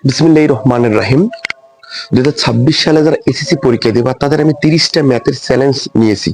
বিসমিল্লাহির রহমানির রহিম। 2026 সালে যারা এসএসসি পরীক্ষা দেবে তাদের আমি 30টা ম্যাথের চ্যালেঞ্জ নিয়েছি।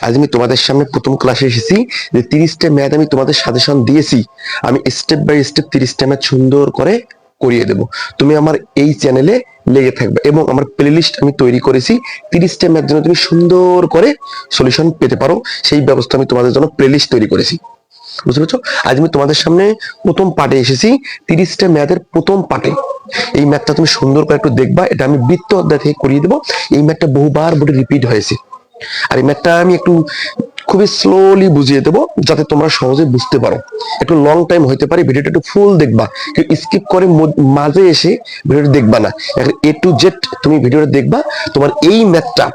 আজ আমি তোমাদের সামনে প্রথম ক্লাসে এসেছি যে 30টা ম্যাথ আমি তোমাদের সাজেশন দিয়েছি, আমি স্টেপ বাই স্টেপ 30টা ম্যাথ সুন্দর করে করিয়ে দেব। তুমি আমার এই চ্যানেলে লেগে থাকবে এবং আমার প্লেলিস্ট আমি তৈরি করেছি 30টা ম্যাথ যেন তুমি সুন্দর করে সলিউশন পেতে পারো, সেই ব্যবস্থা আমি তোমাদের জন্য প্লেলিস্ট তৈরি করেছি। বুঝতে পারছো? আজ আমি তোমাদের সামনে প্রথম পার্টে এসেছি, 30টা ম্যাথের প্রথম পার্টে। এই ম্যাথটা তুমি সুন্দর করে একটু দেখবা, এটা আমি বৃত্ত অধ্যায় থেকে করিয়ে দেবো। এই ম্যাথটা বহুবার বোর্ডে রিপিট হয়েছে, আর এই ম্যাথটা আমি একটু খুবই স্লোলি বুঝিয়ে দেবো যাতে তোমরা সহজে বুঝতে পারো। একটু লং টাইম হইতে পারে, ভিডিওটা একটু ফুল দেখবা, কেউ স্কিপ করে মাঝে এসে ভিডিওটা দেখবা না। এ টু জেড তুমি ভিডিওটা দেখবা, তোমার এই ম্যাথটা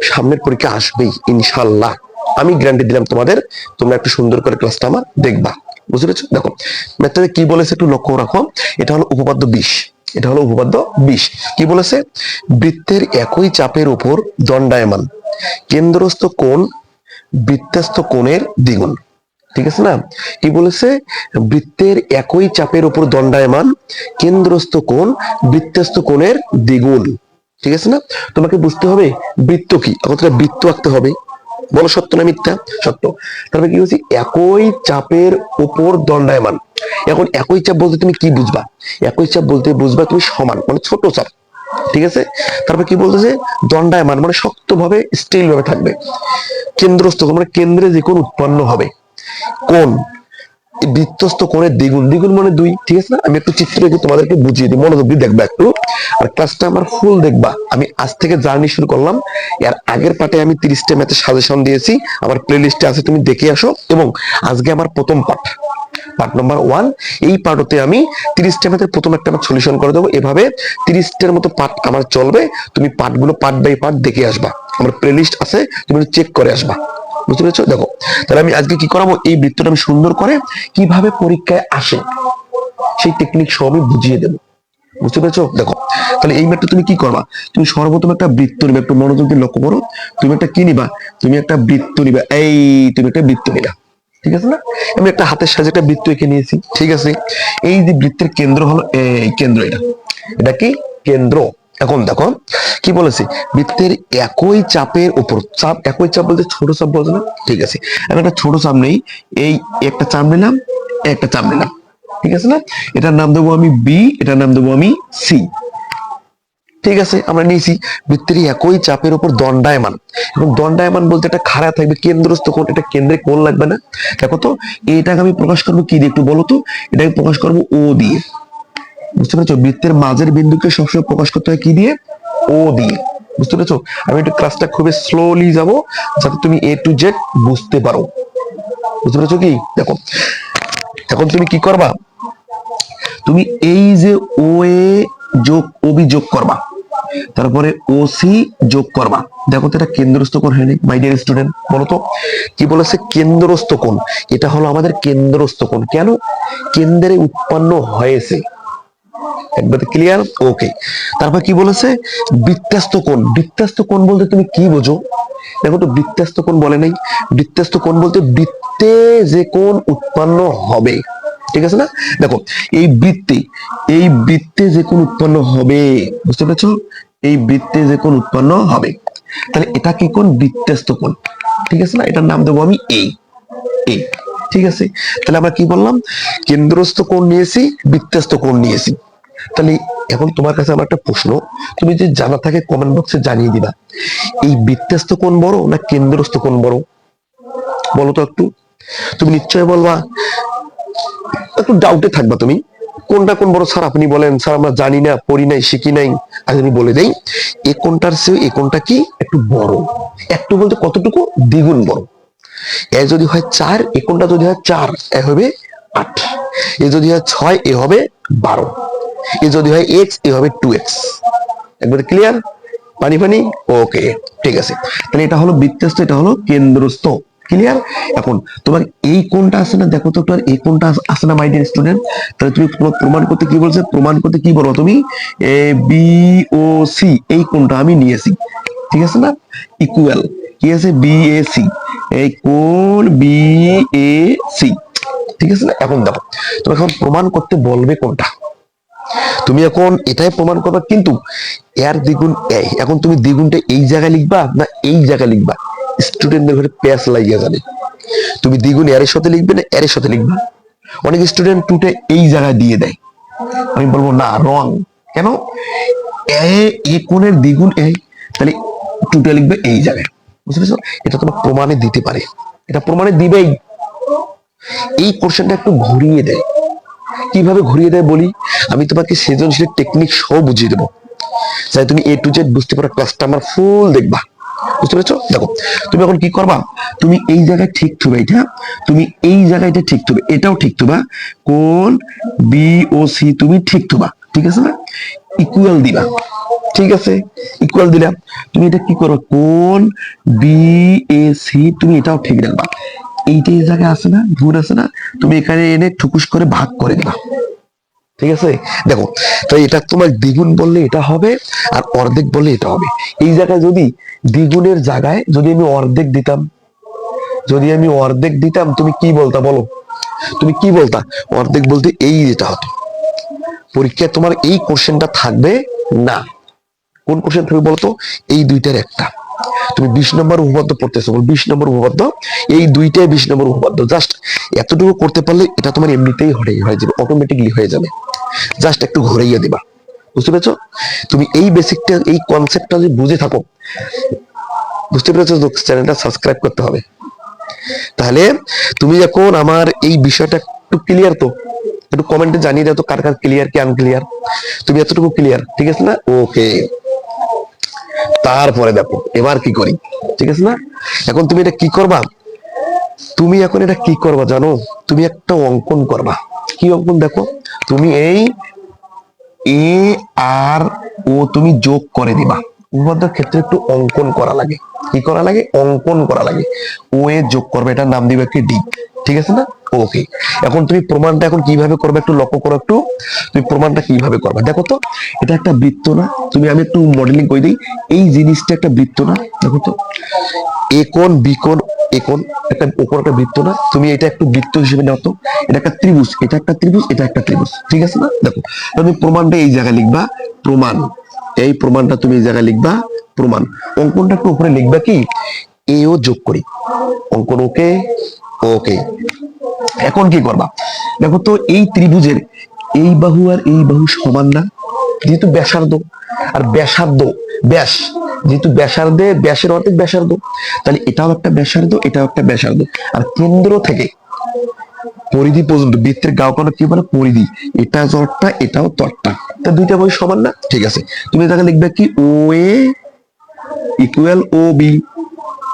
সামনের পরীক্ষা আসবেই ইনশাল্লাহ। আমি গ্যারান্টি দিলাম তোমাদের, তোমরা একটু সুন্দর করে ক্লাসটা আমার দেখবা। বুঝতে পেরেছো? দেখো ম্যাথটাতে কি বলেছে একটু লক্ষ্য রাখো। এটা হলো উপপাদ্য 20। এটা হলো উপপাদ্য 20। কি বলেছে? বৃত্তের একই চাপের উপর দণ্ডায়মান কেন্দ্রস্থ কোণ বৃত্তস্থ কোণের দ্বিগুণ। ঠিক আছে না? কি বলেছে? বৃত্তের একই চাপের উপর দণ্ডায়মান কেন্দ্রস্থ কোণ বৃত্তস্থ কোণের দ্বিগুণ। ঠিক আছে না? তোমাকে বুঝতে হবে বৃত্ত কি, এখন বৃত্ত আঁকতে হবে। বলো সত্য না মিথ্যা? সত্য। তারপরে কি বলছি? একই চাপের উপর দণ্ডায়মান। এখন একই চাপ বলতে তুমি কি বুঝবা? একই চাপ বলতে বুঝবা তুমি সমান, মানে ছোট চাপ। ঠিক আছে? তারপর কি বলতেছে? দণ্ডায়মান মানে শক্তভাবে স্টিল ভাবে থাকবে। কেন্দ্রস্থ মানে কেন্দ্রে যে কোণ উৎপন্ন হবে। কোণ বৃত্তস্থ কোণের দ্বিগুণ, দ্বিগুণ মানে 2। ঠিক আছে না? আমি একটু চিত্র এঁকে তোমাদেরকে বুঝিয়ে দিই, মনোযোগ দিয়ে দেখবা একটু, আর ক্লাসটা আমার ফুল দেখবা। আমি আজ থেকে জার্নি শুরু করলাম। এর আগের পার্টে আমি 30টা ম্যাথের সাজেশন দিয়েছি, আমার প্লে লিস্টে আছে, তুমি দেখে আসো। এবং আজকে আমার প্রথম পার্ট, পার্ট নাম্বার 1। এই পার্টতে আমি 30টা ম্যাথের প্রথম একটা ম্যাথ সলিউশন করে দেবো। এভাবে 30টার মতো পার্ট আমার চলবে, তুমি পার্টগুলো পার্ট বাই পার্ট দেখে আসবা। আমার প্লে লিস্ট আছে, তুমি চেক করে আসবা। বুঝতে পেরেছো? দেখো তাহলে আমি আজকে কি করাবো, এই বৃত্তটা আমি সুন্দর করে কিভাবে পরীক্ষায় আসে সেই টেকনিক সব আমি বুঝিয়ে দেবো। বুঝতে পেরেছো? দেখো তাহলে এই ম্যাথটা তুমি কি করবা, তুমি সর্বপ্রথম একটা বৃত্ত নিবা, একটু মনোযোগ দিয়ে লক্ষ্য করো। তুমি একটা কি নিবা? তুমি একটা বৃত্ত নিবা। এই তুমি একটা বৃত্ত নিলা, ঠিক আছে না? আমি একটা হাতের সাহায্যে একটা বৃত্ত এঁকে নিয়েছি। ঠিক আছে? এই যে বৃত্তের কেন্দ্র হলো এই কেন্দ্র, এটা এটা কি কেন্দ্র। এখন দেখো কি বলেছে, বৃত্তের একই চাপের উপর, চাপ একই চাপ বলতে ছোট চাপ বলছে না? ঠিক আছে, আমি একটা ছোট চাপ নেই, এই একটা চাপ নিলাম, একটা চাপ নিলাম। ঠিক আছে না? এটার নাম দেবো আমি বি, এটার নাম দেবো আমি সি। ঠিক আছে, আমরা নিয়েছি বৃত্তের একই চাপের উপর দণ্ডায়মান। এবং দণ্ডায়মান বলতে এটা খাড়া থাকবে, কেন্দ্রস্থ কোণ, এটা কেন্দ্রে কোণ লাগবে না। দেখো তো এটাকে আমি প্রকাশ করবো কি দিয়ে একটু বলো তো? এটাকে প্রকাশ করবো ও দিয়ে। বুঝতে পেরেছো? বৃত্তের মাঝের বিন্দুকে সবসময় প্রকাশ করতে হয় কি দিয়ে? ও দিয়ে। বুঝতে পেরেছো? আমি একটু ক্লাসটা খুবই স্লোলি যাব যাতে তুমি এ টু জেড বুঝতে পারো। বুঝতে পেরেছো কি? দেখো এখন তুমি কি করবা, তুমি এই যে ও এ যোগ ওবি যোগ করবা, তারপরে ও সি যোগ করবা। দেখো তো এটা কেন্দ্রস্থ কোণ হয়নি মাই ডিয়ার স্টুডেন্ট? বলতো কি বলেছে? কেন্দ্রস্থ কোণ। এটা হলো আমাদের কেন্দ্রস্থ কোণ। কেন? কেন্দ্রে উৎপন্ন হয়েছে। একবার ক্লিয়ার? ওকে। তারপর কি বলেছে? বৃত্তাস্ত কোণ। বৃত্তাস্ত কোণ বলতে তুমি কি বোঝো? দেখো তো বৃত্তাস্ত কোণ বলে নাই। বৃত্তাস্ত কোণ বলতে বৃত্তে যে কোণ উৎপন্ন হবে। ঠিক আছে না? দেখো এই বৃত্তে যে কোণ উৎপন্ন হবে, বুঝতে পেরেছো? এই বৃত্তে যে কোণ উৎপন্ন হবে, তাহলে এটা কি কোণ? বৃত্তাস্ত কোণ। ঠিক আছে না? এটার নাম দেবো আমি এ। এ ঠিক আছে? তাহলে আমরা কি বললাম? কেন্দ্রস্থ কোণ নিয়েছি, বৃত্তাস্ত কোণ নিয়েছি। তাহলে এখন তোমার কাছে আমার একটা প্রশ্ন, তুমি যে জানা থাকে কমেন্ট বক্সে জানিয়ে দিবা, এই বৃত্তস্থ কোণ বড় না কেন্দ্রস্থ কোণ বড়? বলো তো একটু। তুমি নিশ্চয় বলবা, একটু ডাউটে থাকবা তুমি, কোনটা কোন বড় স্যার আপনি বলেন। স্যার আমরা জানি না, পড়ি নাই, শিখি নাই। আজ আমি বলে দেই, এ কোনটার চেয়ে এ কোনটা কি একটু বড়। একটু বলতে কতটুকু? দ্বিগুণ বড়। এ যদি হয় 4, এ কোনটা যদি হয় 4, এ হবে 8। এ যদি হয় 6, এ হবে 12। এ যদি হয় x, এ হবে 2x। একবার ক্লিয়ার? পানি পানি? ওকে, ঠিক আছে। তাহলে এটা হলো বৃত্তস্থ, এটা হলো কেন্দ্রস্থ। ক্লিয়ার? এখন তোমার এই কোণটা আছে না, দেখো তো তোমার এই কোণটা আছে না মাই ডিয়ার স্টুডেন্ট? তাহলে তুমি প্রমাণ করতে কি বলছে? প্রমাণ করতে কি বলো তুমি? এ বি ও সি, এই কোণটা আমি নিয়েছি। ঠিক আছে না? ইকুয়াল কি আছে? B A C. এই কোণ বি এ সি। ঠিক আছে না? এখন দেখো তুমি এখন প্রমাণ করতে বলবে কোনটা। তুমি এখন এটাই প্রমাণ করবা, কিন্তু এর দ্বিগুণ এ। এখন তুমি দ্বিগুণটা এই জায়গায় লিখবা না এই জায়গায় লিখবা, স্টুডেন্টদের ঘরে প্যাস লাগিয়ে যাবে। তুমি দ্বিগুণ এর সাথে লিখবে না এর সাথে লিখবা। অনেক স্টুডেন্ট টুটে এই জায়গায় দিয়ে দেয়, আমি বলবো না, রং। কেন? এ কোণের দ্বিগুণ এ, তাহলে টুটে লিখবে এই জায়গায়। বুঝতে পেরেছো? এটা তোমার প্রমাণে দিতে পারে, এটা প্রমাণে দিবেই। এই কোশ্চেনটা একটু ঘুরিয়ে দেয়। কিভাবে ঘুরিয়ে দেয় বলি, আমি তোমাকে সৃজনশীল টেকনিক সহ বুঝিয়ে দেবো, যাই তুমি এ টু জেড বুঝতে পারো, ক্লাসটা আমার ফুল দেখবা। বুঝতে পেরেছো? দেখো তুমি এখন কি করবা, তুমি এই জায়গায় ঠিক থুবে এটা, তুমি এই জায়গায় এটা ঠিক থুবে, এটাও ঠিক থুবা, কোন বি ও সি তুমি ঠিক থুবা, ঠিক আছে না? ইকুয়াল দিবা, ঠিক আছে? ইকুয়াল দিলাম, তুমি এটা কি করো, কোন বি এ সি তুমি এটাও ঠিক রাখবা। এইটা এই জায়গায় আছে না, ভুল আছে না, তুমি এখানে এনে ঠুকুস করে ভাগ করে দিবা, ঠিক আছে? দেখো, তো এটা তোমার দ্বিগুণ বললে এটা হবে, আর অর্ধেক বললে এটা হবে। এই জায়গায় যদি দ্বিগুণের জায়গায় যদি আমি অর্ধেক দিতাম, যদি আমি অর্ধেক দিতাম, তুমি কি বলতা বলো? তুমি কি বলতা? অর্ধেক বলতে এই যেটা হতো। পরীক্ষায় তোমার এই কোশ্চেনটা থাকবে না। কোন কোশ্চেন থাকবে বলতো? এই দুইটার একটা। তুমি 20 নম্বর উপপাদ্য পড়তেছো, 20 নম্বর উপপাদ্য, এই দুইটাই 20 নম্বর উপপাদ্য। জাস্ট এতটুকু করতে পারলে এটা তোমার এমনিতেই হয়ে যাবে, অটোমেটিকলি হয়ে যাবে। জাস্ট একটু ঘুরাইয়া দিবা। বুঝতে পেরেছো? তুমি এই বেসিকটা, এই কনসেপ্টটা যদি বুঝে থাকো, বুঝতে পেরেছো? চ্যানেলটা সাবস্ক্রাইব করতে হবে। তাহলে তুমি এখন আমার এই বিষয়টা একটু ক্লিয়ার তো? একটু কমেন্টে জানিয়ে দাও তো কার কার ক্লিয়ার কি আনক্লিয়ার। তুমি এতটুকু ক্লিয়ার, ঠিক আছে না? ওকে, তারপরে দেখো এবার কি করি, ঠিক আছে না? এখন তুমি এটা কি করবা, তুমি এখন এটা কি করবা জানো? তুমি একটা অঙ্কন করবা। কি অঙ্কন? দেখো, তুমি এই এ আর ও তুমি যোগ করে দিবা। উপপাদ্যের ক্ষেত্রে একটু অঙ্কন করা লাগে। কি করা লাগে? অঙ্কন করা লাগে। ও এ যোগ করবে, এটার নাম দিবে কি? ডি। ঠিক আছে না? ওকে, এখন তুমি প্রমাণটা এখন কিভাবে করবে একটু লক্ষ্য করো। একটু তুমি প্রমাণটা কিভাবে করবে দেখো তো। এটা একটা বৃত্ত না? তুমি, আমি একটু মডেলিং করে দিই। এই জিনিসটা একটা বৃত্ত না? দেখো তো, এ কোণ বি কোণ এ কোণ, একটা উপর একটা বৃত্ত না? তুমি এটা একটু বৃত্ত হিসেবে নাও তো। এটা একটা ত্রিভুজ, এটা একটা ত্রিভুজ, এটা একটা ত্রিভুজ, ঠিক আছে না? দেখো, তুমি প্রমাণটা এই জায়গায় লিখবা, প্রমাণ। এই প্রমাণটা তুমি এই জায়গায় লিখবা, প্রমাণ। অঙ্কনটা একটু উপরে লিখবা কি, এ ও যোগ করি। অঙ্কন ওকে, ওকে। এখন কি করবা দেখো তো, এই ত্রিভুজের এই বাহু আর এই বাহু সমান না? যেহেতু ব্যাসার্ধ আর ব্যাসার্ধ, ব্যাস, যেহেতু ব্যাসার্ধে ব্যাসের অর্ধেক ব্যাসার্ধ, তাহলে এটাও একটা ব্যাসার্ধ, এটাও একটা ব্যাসার্ধ। আর কেন্দ্র থেকে পরিধি পর্যন্ত বৃত্তের গাওকানো কি বলে? পরিধি। এটা তরটা, এটাও তরটা, তা দুইটা বাহু সমান না? ঠিক আছে, তুমি তাকে লিখবে কি, ও এ ইকুয়াল ও বি।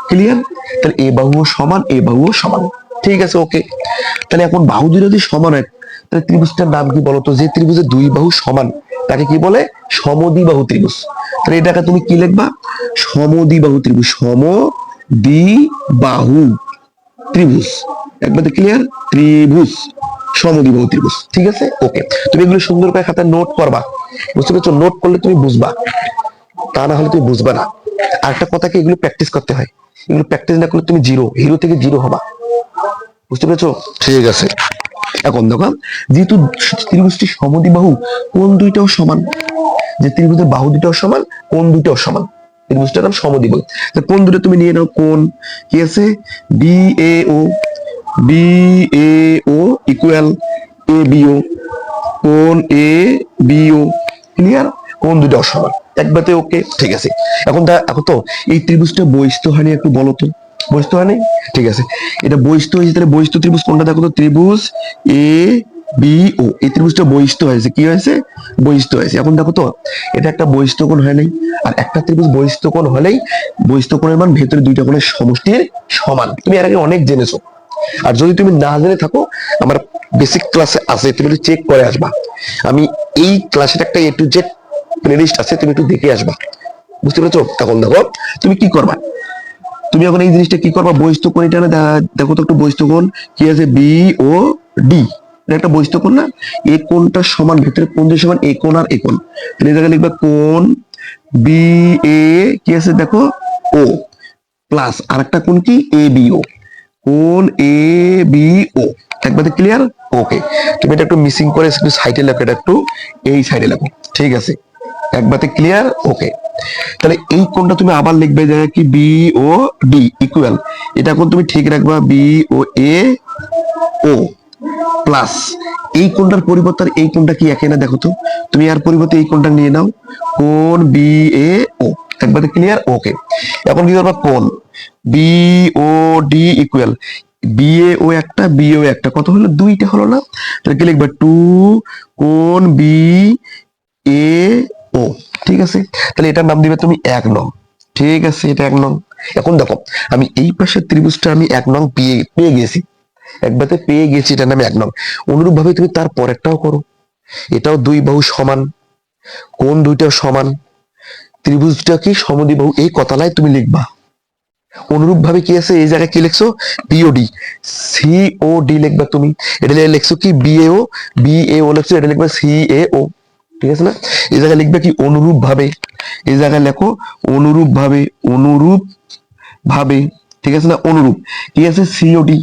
ক্লিয়ার? তাহলে এ বাহু সমান, এ বাহু সমান, ঠিক আছে? ওকে, তাহলে এখন বাহু দুটো যদি সমান হয়, তাহলে ত্রিভুজটার নাম কি বলতো? যে ত্রিভুজের দুই বাহু সমান তাকে কি বলে? সমদ্বিবাহু ত্রিভুজ। তাহলে এটাকে তুমি কি লিখবা? সমদ্বিবাহু ত্রিভুজ, সমদ্বিবাহু ত্রিভুজ। একবার ক্লিয়ার? ত্রিভুজ, সমদ্বিবাহু ত্রিভুজ, ঠিক আছে? ওকে, তুমি এগুলো সুন্দর করে খাতায় নোট করবা। বুঝতে পেরেছো? নোট করলে তুমি বুঝবা, তা না হলে তুমি বুঝবা না। আরেকটা কথা কি, এগুলো প্র্যাকটিস করতে হয়। এগুলো প্র্যাকটিস না করলে তুমি জিরো, হিরো থেকে জিরো হবা। বুঝতে পেরেছো? ঠিক আছে, এখন দেখো, যেহেতু ত্রিভুজটি সমদ্বিবাহু, কোণ দুইটাও সমান, যে ত্রিভুজের বাহু দুটাও সমান, কোণ দুটাও সমান, ত্রিভুজটার নাম সমদ্বিবাহু। কোণ দুটো তুমি নিয়ে নাও, কোণ কি আছে? B A O, B A O equal A B ও, কোণ এ বি ও। ক্লিয়ার? কোণ দুটাও সমান, একবারে ওকে, ঠিক আছে। এখন তো এই ত্রিভুজটা বহিস্থ হয়নি, একটু বলো তো, বহিস্থ হয়নি? ঠিক আছে, এটা বহিস্থ হয়েছে, তাহলে বহিস্থ ত্রিভুজ কোনটা দেখো তো? ত্রিভুজ এ বি ও, এই ত্রিভুজটা বহিস্থ হয়েছে। কি হয়েছে? বহিস্থ হয়েছে। এখন দেখো তো, এটা একটা বহিস্থ কোণ হয় নাই, আর একটা ত্রিভুজ বহিস্থ কোণ হলেই বহিস্থ কোণের মান ভেতরে দুইটা কোণের সমষ্টির সমান। তুমি এর আগে অনেক জেনেছো, আর যদি তুমি না জেনে থাকো, আমার বেসিক ক্লাসে আছে, তুমি একটু চেক করে আসবা। আমি এই ক্লাসের একটা এ টু জেড প্লেলিস্ট আছে, তুমি একটু দেখে আসবা। বুঝতে পেরেছো? এখন দেখো তুমি কি করবা, তুমি এখন এই জিনিসটা কি করবা, বহিস্থ কোণ এটা দেখো তো একটু, বহিস্থ কোণ কি আছে? বি ও ডি, এটা একটা বহিস্থ কোণ না? এই কোণটা সমান, ভেতরে কোণ দিয়ে সমান, এই কোণ আর এই কোণ। তাহলে এই জায়গায় লিখবা কোণ বি এ কি আছে দেখো, ও, প্লাস আরেকটা কোণ কি? এ বি ও, কোণ এ বি ও। একবারে ক্লিয়ার? ওকে, তুমি এটা একটু মিসিং করে একটু সাইডে লেখো, এটা একটু এই সাইডে লেখো, ঠিক আছে? একবারে ক্লিয়ার? ওকে, তাহলে এই কোণটা তুমি আবার লিখবে যে কি বি ও ডি ইকুয়াল, এটা কোণ তুমি ঠিক রাখবা বি ও এ ও প্লাস এই কোণটার পরিবর্তে আর এই কোণটা কি একই না দেখো তো, তুমি আর পরিবর্তে এই কোণটা নিয়ে নাও, কোণ বি এ ও। একবারে ক্লিয়ার? ওকে, এখন কি করবা, কোণ B O D equal B A ও একটা বি ও একটা, কত হলো, দুইটা হলো না? তাহলে কি লিখবা, টু কোণ বি এ ও, ঠিক আছে? তাহলে এটার নাম দিবে তুমি 1 নং, ঠিক আছে? এটা 1 নং। এখন দেখো আমি এই পাশের ত্রিভুজটা আমি 1 নং পেয়ে পেয়ে গেছি, একবারে পেয়ে গেছি, এটার নামে 1 নং। অনুরূপ ভাবে তুমি তার পরেরটাও করো, এটাও দুই বাহু সমান, কোণ দুইটাও সমান, ত্রিভুজটা কি সমদ্বিবাহু, এই কথাটাই তুমি লিখবা। অনুরূপ ভাবে কি আছে, এই জায়গায় কি লিখছো, বিওডি, সি ও ডি লিখবা তুমি, এটা লিখছো কি বিএও, বিএও লিখছো, এটা লিখবা সি এ ও, ঠিক আছে না? এই জায়গায় লিখবে কি অনুরূপ ভাবে, এই জায়গায় লেখো অনুরূপ ভাবে, অনুরূপ ভাবে, ঠিক আছে না? অনুরূপ কি আছে, সিওডি,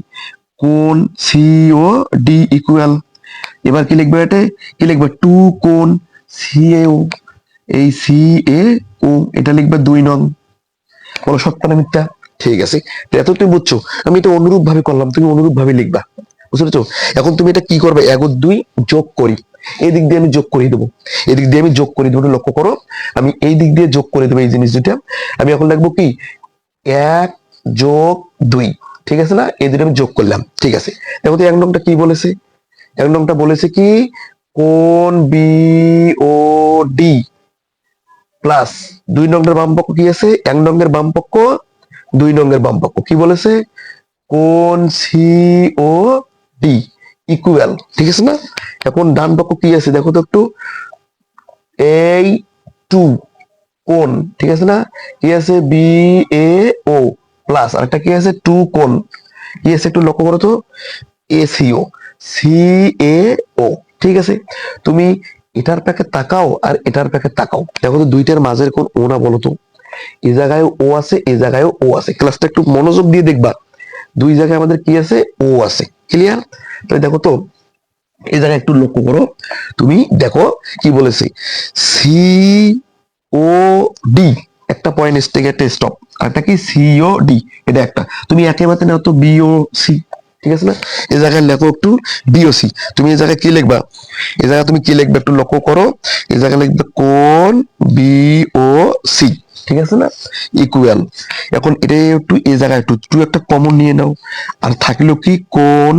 কোণ সিও ডি ইকুয়াল, এবার কি লিখবে, এটা কি লিখবে, টু কোণ সি এ ও, এই সি এ ও, এটা লিখবে 2 নং। বলো সত্য না মিথ্যা? ঠিক আছে, এত তুমি বুঝছো, আমি এটা অনুরূপ ভাবে করলাম, তুমি অনুরূপ ভাবে লিখবা, বুঝতে পেরেছো? এখন তুমি এটা কি করবে, 1 ও 2 যোগ করি, এই দিক দিয়ে আমি যোগ করে দেবো, এদিক দিয়ে আমি যোগ করে দেবো, লক্ষ্য করো, আমি এই দিক দিয়ে যোগ করে দেবো এই জিনিস দুটা, আমি এখন লিখবো কি 1+2, ঠিক আছে না? এই দুটো আমি যোগ করলাম, ঠিক আছে? দেখো তো 1 নংটা কি বলেছে, 1 নংটা বলেছে কি কোণ বি ও ডি প্লাস 2 নংয়ের বাম পক্ষ কি আছে, 1 নংয়ের বাম পক্ষ 2 নংয়ের বাম পক্ষ কি বলেছে, কোণ সি ও ডি ইকুয়াল, ঠিক আছে না? এখন ডান পক্ষ কি আছে দেখো তো একটু, এই 2 কোণ, ঠিক আছে না? কি আছে, বি এ ও প্লাস আরেকটা কি আছে, 2 কোণ কি আছে, একটু লক্ষ্য করো তো, এসিও, সি এ ও, ঠিক আছে? তুমি এটার প্যাকে তাকাও আর এটার প্যাকে তাকাও, দেখো তো দুইটার মাঝের কোণ ও না, বলো তো? এই জায়গায় ও আছে, এই জায়গায় ও আছে, ক্লাসটা একটু মনোযোগ দিয়ে দেখবা, দুই জায়গায় আমাদের কি আছে, ও আছে, ক্লিয়ার? তাহলে দেখো তো এই জায়গায় একটু লক্ষ্য করো, তুমি দেখো কি বলেছে, সি ও ডি একটা পয়েন্ট থেকে একটা স্টপ, আর একটা কি সিও ডি, এটা একটা, তুমি একেবারে নাও তো বিও সি, ঠিক আছে না? এই জায়গায় লেখো একটু বিওসি, তুমি এই জায়গায় কি লিখবা, এই জায়গায় তুমি কি লিখবে একটু লক্ষ্য করো, এই জায়গায় লিখবে কোণ বিও সি, ঠিক আছে না? ইকুয়াল, এখন এটা একটু এই জায়গায় একটু একটু একটা কমন নিয়ে নাও, আর থাকলো কি কোণ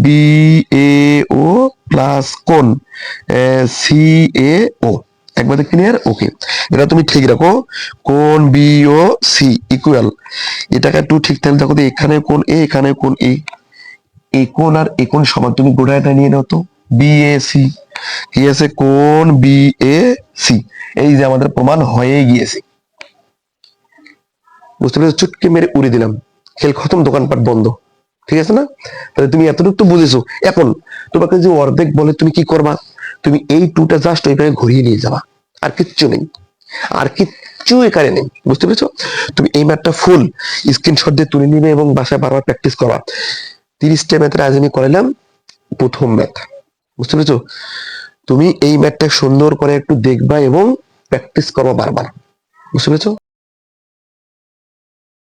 বি এ ও প্লাস কোণ সি এ ও, একবারে ক্লিয়ার? ওকে, এটা তুমি ঠিক রাখো, কোণ বি ও সি ইকুয়াল, এটাকে একটু ঠিক থাকলে দেখো তো, এখানে কোণ এ, এখানে কোণ এ, এই কোণ আর এই কোণ সমান, তুমি গোড়াটা নিয়ে নাও তো, বি এ সি, কি আছে, কোণ বি এ সি, এই যে আমাদের প্রমাণ হয়ে গিয়েছে, বুঝতে পেরেছো? চুটকে মেরে উড়ে দিলাম, খেল খতম, দোকানপাট বন্ধ, ঠিক আছে না? তাহলে তুমি এতটুকু তো বুঝেছো। এখন তোমাকে যে অর্ধেক বলে তুমি কি করবা, তুমি এই টুটা জাস্ট ওইভাবে ঘুরিয়ে নিয়ে যাবা, আর কিচ্ছু নেই, আর কিচ্ছু এখানে নেই, বুঝতে পেরেছো? তুমি এই ম্যাথটা ফুল স্ক্রিনশট দিয়ে তুলে নিবে এবং বাসায় বারবার প্র্যাকটিস করবা। 30টা ম্যাথের আজ আমি করালাম প্রথম ম্যাথ, বুঝতে পেরেছো? তুমি এই ম্যাথটা সুন্দর করে একটু দেখবা এবং প্র্যাকটিস করবা বারবার, বুঝতে পেরেছো?